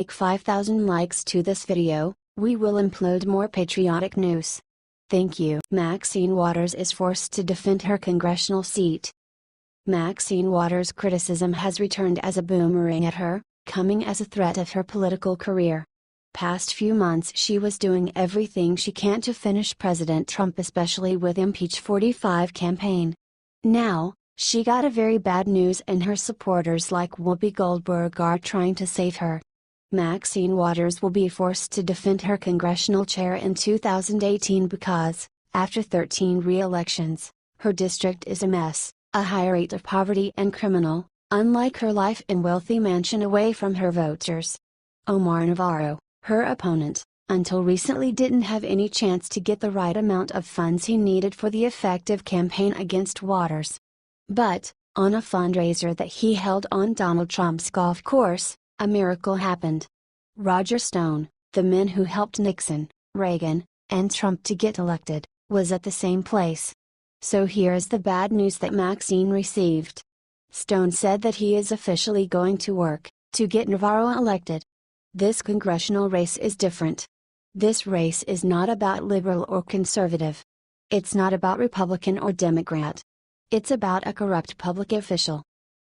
Like 5,000 likes to this video, we will upload more patriotic news. Thank you. Maxine Waters is forced to defend her congressional seat. Maxine Waters' criticism has returned as a boomerang at her, coming as a threat of her political career. Past few months she was doing everything she can to finish President Trump, especially with Impeach 45 campaign. Now, she got a very bad news and her supporters like Whoopi Goldberg are trying to save her. Maxine Waters will be forced to defend her congressional chair in 2018 because, after 13 re-elections, her district is a mess, a high rate of poverty and criminal, unlike her life in wealthy mansion away from her voters. Omar Navarro, her opponent, until recently didn't have any chance to get the right amount of funds he needed for the effective campaign against Waters. But, on a fundraiser that he held on Donald Trump's golf course, a miracle happened. Roger Stone, the man who helped Nixon, Reagan, and Trump to get elected, was at the same place. So here is the bad news that Maxine received. Stone said that he is officially going to work to get Navarro elected. This congressional race is different. This race is not about liberal or conservative. It's not about Republican or Democrat. It's about a corrupt public official.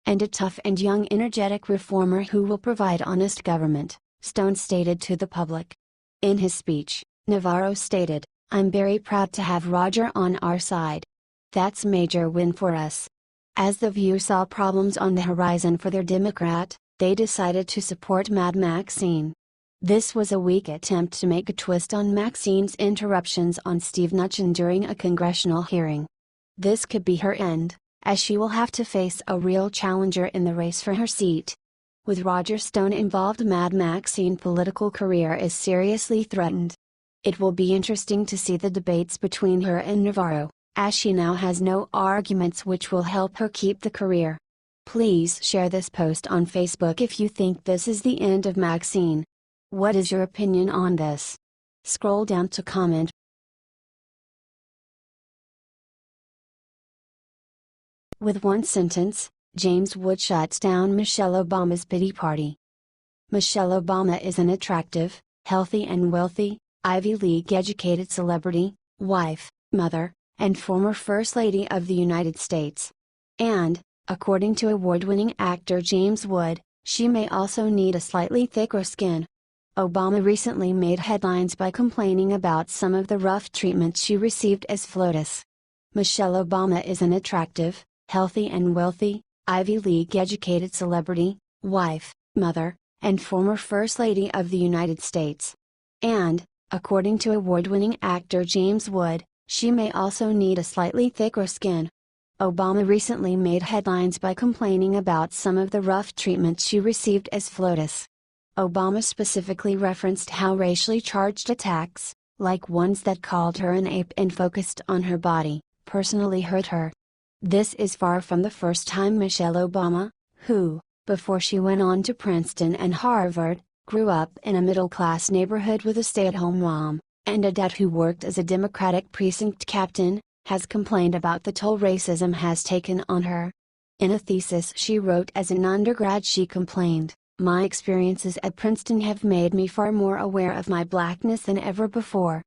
And a tough and young energetic reformer who will provide honest government, Stone stated to the public. In his speech, Navarro stated, "I'm very proud to have Roger on our side. That's major win for us." As the View saw problems on the horizon for their Democrat, they decided to support Mad Maxine. This was a weak attempt to make a twist on Maxine's interruptions on Steve Mnuchin during a congressional hearing. This could be her end, as she will have to face a real challenger in the race for her seat. With Roger Stone involved, Mad Maxine's political career is seriously threatened. It will be interesting to see the debates between her and Navarro, as she now has no arguments which will help her keep the career. Please share this post on Facebook if you think this is the end of Maxine. What is your opinion on this? Scroll down to comment. With one sentence, James Wood shuts down Michelle Obama's pity party. Michelle Obama is an attractive, healthy and wealthy, Ivy League educated celebrity, wife, mother, and former First Lady of the United States. And, according to award-winning actor James Wood, she may also need a slightly thicker skin. Obama recently made headlines by complaining about some of the rough treatment she received as FLOTUS. Michelle Obama is an attractive, healthy and wealthy, Ivy League educated celebrity, wife, mother, and former First Lady of the United States. And, according to award-winning actor James Wood, she may also need a slightly thicker skin. Obama recently made headlines by complaining about some of the rough treatment she received as FLOTUS. Obama specifically referenced how racially charged attacks, like ones that called her an ape and focused on her body, personally hurt her. This is far from the first time Michelle Obama, who, before she went on to Princeton and Harvard, grew up in a middle-class neighborhood with a stay-at-home mom, and a dad who worked as a Democratic precinct captain, has complained about the toll racism has taken on her. In a thesis she wrote as an undergrad, she complained, "My experiences at Princeton have made me far more aware of my blackness than ever before.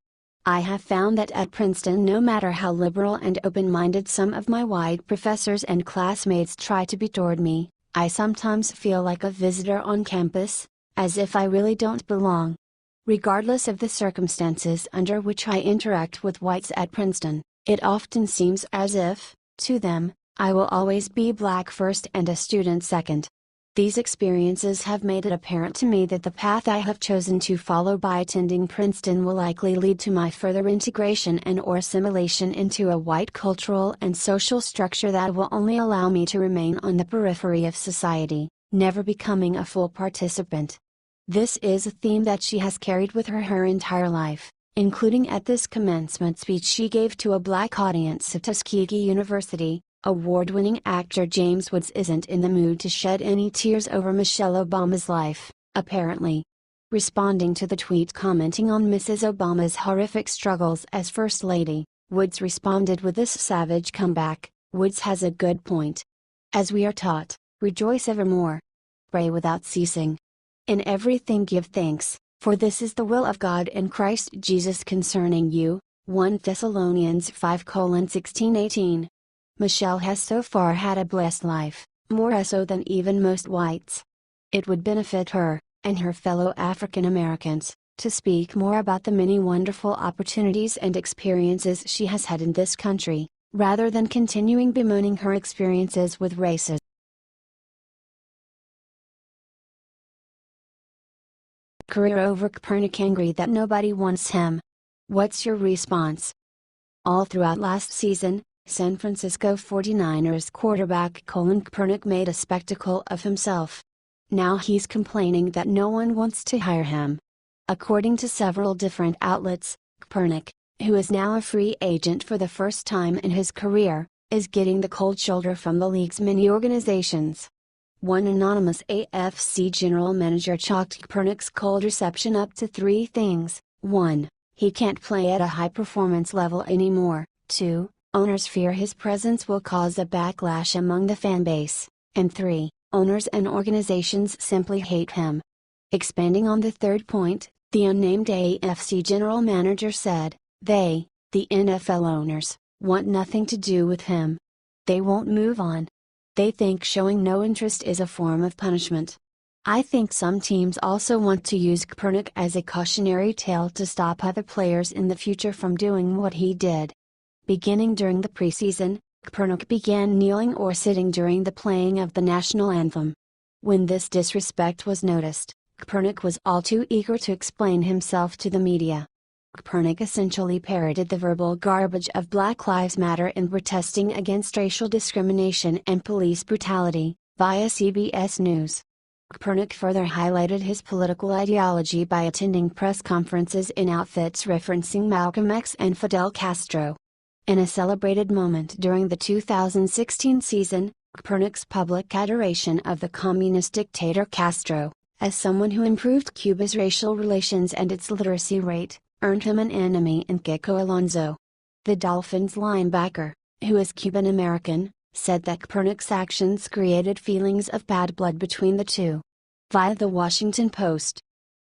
I have found that at Princeton, no matter how liberal and open-minded some of my white professors and classmates try to be toward me, I sometimes feel like a visitor on campus, as if I really don't belong. Regardless of the circumstances under which I interact with whites at Princeton, it often seems as if, to them, I will always be black first and a student second. These experiences have made it apparent to me that the path I have chosen to follow by attending Princeton will likely lead to my further integration and/or assimilation into a white cultural and social structure that will only allow me to remain on the periphery of society, never becoming a full participant." This is a theme that she has carried with her her entire life, including at this commencement speech she gave to a black audience at Tuskegee University. Award-winning actor James Woods isn't in the mood to shed any tears over Michelle Obama's life, apparently. Responding to the tweet commenting on Mrs. Obama's horrific struggles as First Lady, Woods responded with this savage comeback. Woods has a good point. As we are taught, rejoice evermore. Pray without ceasing. In everything give thanks, for this is the will of God in Christ Jesus concerning you. 1 Thessalonians 5:16-18. Michelle has so far had a blessed life, more so than even most whites. It would benefit her, and her fellow African Americans, to speak more about the many wonderful opportunities and experiences she has had in this country, rather than continuing bemoaning her experiences with racism. Career over Kaepernick angry that nobody wants him. What's your response? All throughout last season, San Francisco 49ers quarterback Colin Kaepernick made a spectacle of himself. Now he's complaining that no one wants to hire him. According to several different outlets, Kaepernick, who is now a free agent for the first time in his career, is getting the cold shoulder from the league's many organizations. One anonymous AFC general manager chalked Kaepernick's cold reception up to three things: 1. He can't play at a high-performance level anymore; 2. Owners fear his presence will cause a backlash among the fan base; and 3. Owners and organizations simply hate him. Expanding on the third point, the unnamed AFC general manager said, "They, the NFL owners, want nothing to do with him. They won't move on. They think showing no interest is a form of punishment. I think some teams also want to use Kaepernick as a cautionary tale to stop other players in the future from doing what he did." Beginning during the preseason, Kaepernick began kneeling or sitting during the playing of the national anthem. When this disrespect was noticed, Kaepernick was all too eager to explain himself to the media. Kaepernick essentially parroted the verbal garbage of Black Lives Matter in protesting against racial discrimination and police brutality, via CBS News. Kaepernick further highlighted his political ideology by attending press conferences in outfits referencing Malcolm X and Fidel Castro. In a celebrated moment during the 2016 season, Kaepernick's public adoration of the communist dictator Castro, as someone who improved Cuba's racial relations and its literacy rate, earned him an enemy in Kiko Alonso. The Dolphins linebacker, who is Cuban American, said that Kaepernick's actions created feelings of bad blood between the two. Via the Washington Post.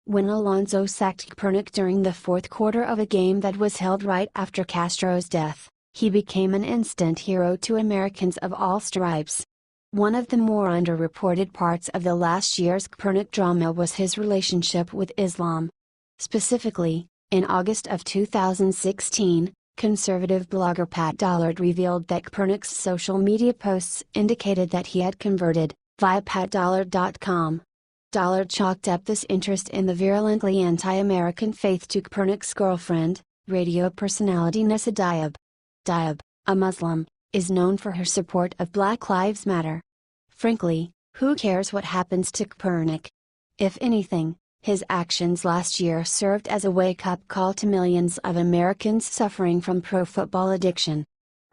When Alonso sacked Kaepernick during the fourth quarter of a game that was held right after Castro's death, he became an instant hero to Americans of all stripes. One of the more underreported parts of the last year's Kaepernick drama was his relationship with Islam. Specifically, in August of 2016, conservative blogger Pat Dollard revealed that Kaepernick's social media posts indicated that he had converted, via patdollard.com. Dollard chalked up this interest in the virulently anti-American faith to Kaepernick's girlfriend, radio personality Nessa Diab. Diab, a Muslim, is known for her support of Black Lives Matter. Frankly, who cares what happens to Kaepernick? If anything, his actions last year served as a wake-up call to millions of Americans suffering from pro football addiction.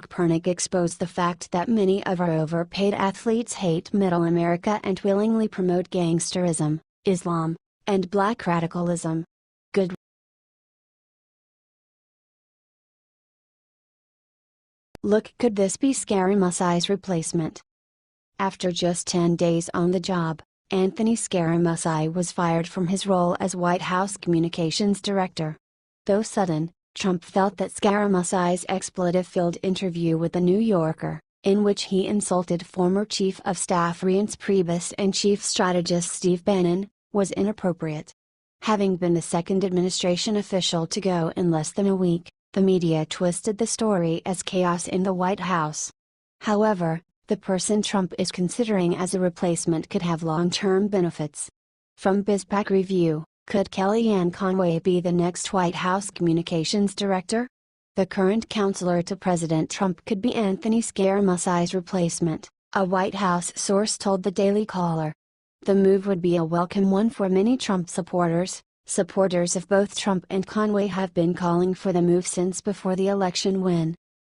Kaepernick exposed the fact that many of our overpaid athletes hate Middle America and willingly promote gangsterism, Islam, and black radicalism. Good. Look, could this be Scary Musai's replacement? After just 10 days on the job, Anthony Scary Musai was fired from his role as White House Communications Director. Though sudden, Trump felt that Scary Musai's expletive-filled interview with The New Yorker, in which he insulted former Chief of Staff Reince Priebus and Chief Strategist Steve Bannon, was inappropriate. Having been the second administration official to go in less than a week, the media twisted the story as chaos in the White House. However, the person Trump is considering as a replacement could have long-term benefits. From BizPac Review, could Kellyanne Conway be the next White House Communications Director? The current counselor to President Trump could be Anthony Scary Musai's replacement, a White House source told the Daily Caller. The move would be a welcome one for many Trump supporters. Supporters of both Trump and Conway have been calling for the move since before the election win.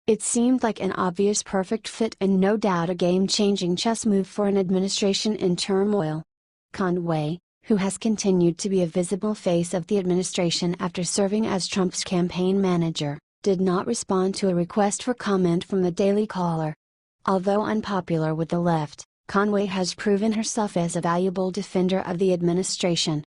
It seemed like an obvious perfect fit and no doubt a game-changing chess move for an administration in turmoil. Conway, who has continued to be a visible face of the administration after serving as Trump's campaign manager, did not respond to a request for comment from the Daily Caller. Although unpopular with the left, Conway has proven herself as a valuable defender of the administration.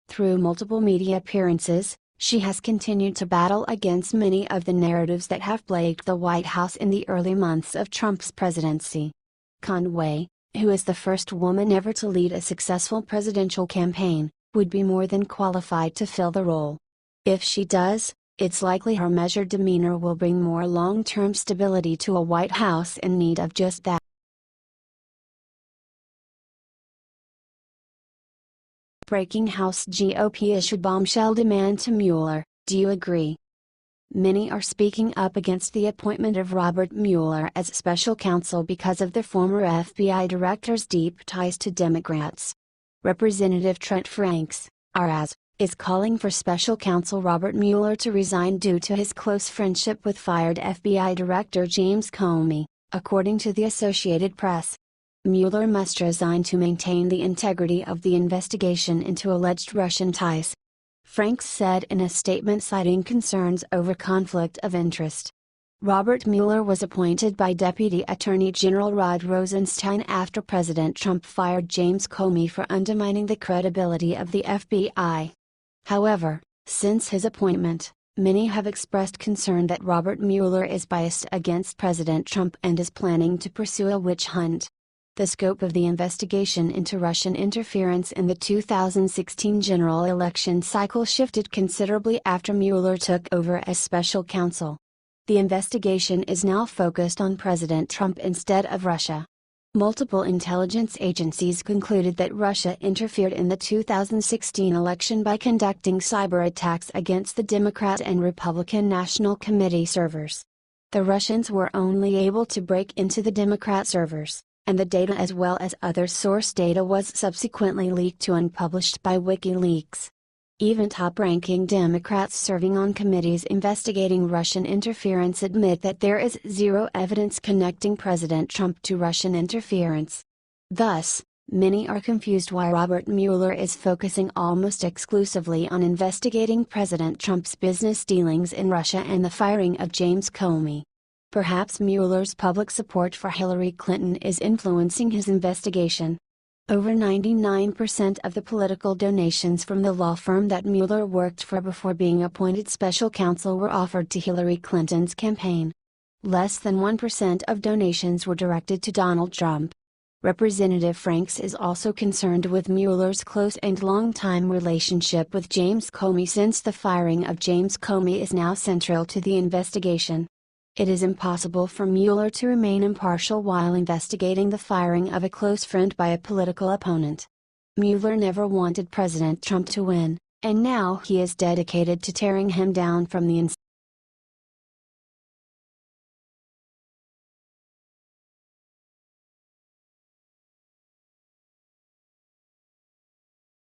Through multiple media appearances, she has continued to battle against many of the narratives that have plagued the White House in the early months of Trump's presidency. Conway, who is the first woman ever to lead a successful presidential campaign, would be more than qualified to fill the role. If she does, it's likely her measured demeanor will bring more long-term stability to a White House in need of just that. Breaking House GOP issued bombshell demand to Mueller, do you agree? Many are speaking up against the appointment of Robert Mueller as special counsel because of the former FBI director's deep ties to Democrats. Representative Trent Franks, RS, is calling for special counsel Robert Mueller to resign due to his close friendship with fired FBI Director James Comey, according to the Associated Press. Mueller must resign to maintain the integrity of the investigation into alleged Russian ties. Franks said in a statement citing concerns over conflict of interest. Robert Mueller was appointed by Deputy Attorney General Rod Rosenstein after President Trump fired James Comey for undermining the credibility of the FBI. However, since his appointment, many have expressed concern that Robert Mueller is biased against President Trump and is planning to pursue a witch hunt. The scope of the investigation into Russian interference in the 2016 general election cycle shifted considerably after Mueller took over as special counsel. The investigation is now focused on President Trump instead of Russia. Multiple intelligence agencies concluded that Russia interfered in the 2016 election by conducting cyber attacks against the Democrat and Republican National Committee servers. The Russians were only able to break into the Democrat servers, and the data as well as other source data was subsequently leaked to unpublished by WikiLeaks. Even top-ranking Democrats serving on committees investigating Russian interference admit that there is zero evidence connecting President Trump to Russian interference. Thus, many are confused why Robert Mueller is focusing almost exclusively on investigating President Trump's business dealings in Russia and the firing of James Comey. Perhaps Mueller's public support for Hillary Clinton is influencing his investigation. Over 99% of the political donations from the law firm that Mueller worked for before being appointed special counsel were offered to Hillary Clinton's campaign. Less than 1% of donations were directed to Donald Trump. Representative Franks is also concerned with Mueller's close and long-time relationship with James Comey since the firing of James Comey is now central to the investigation. It is impossible for Mueller to remain impartial while investigating the firing of a close friend by a political opponent. Mueller never wanted President Trump to win, and now he is dedicated to tearing him down from the inside.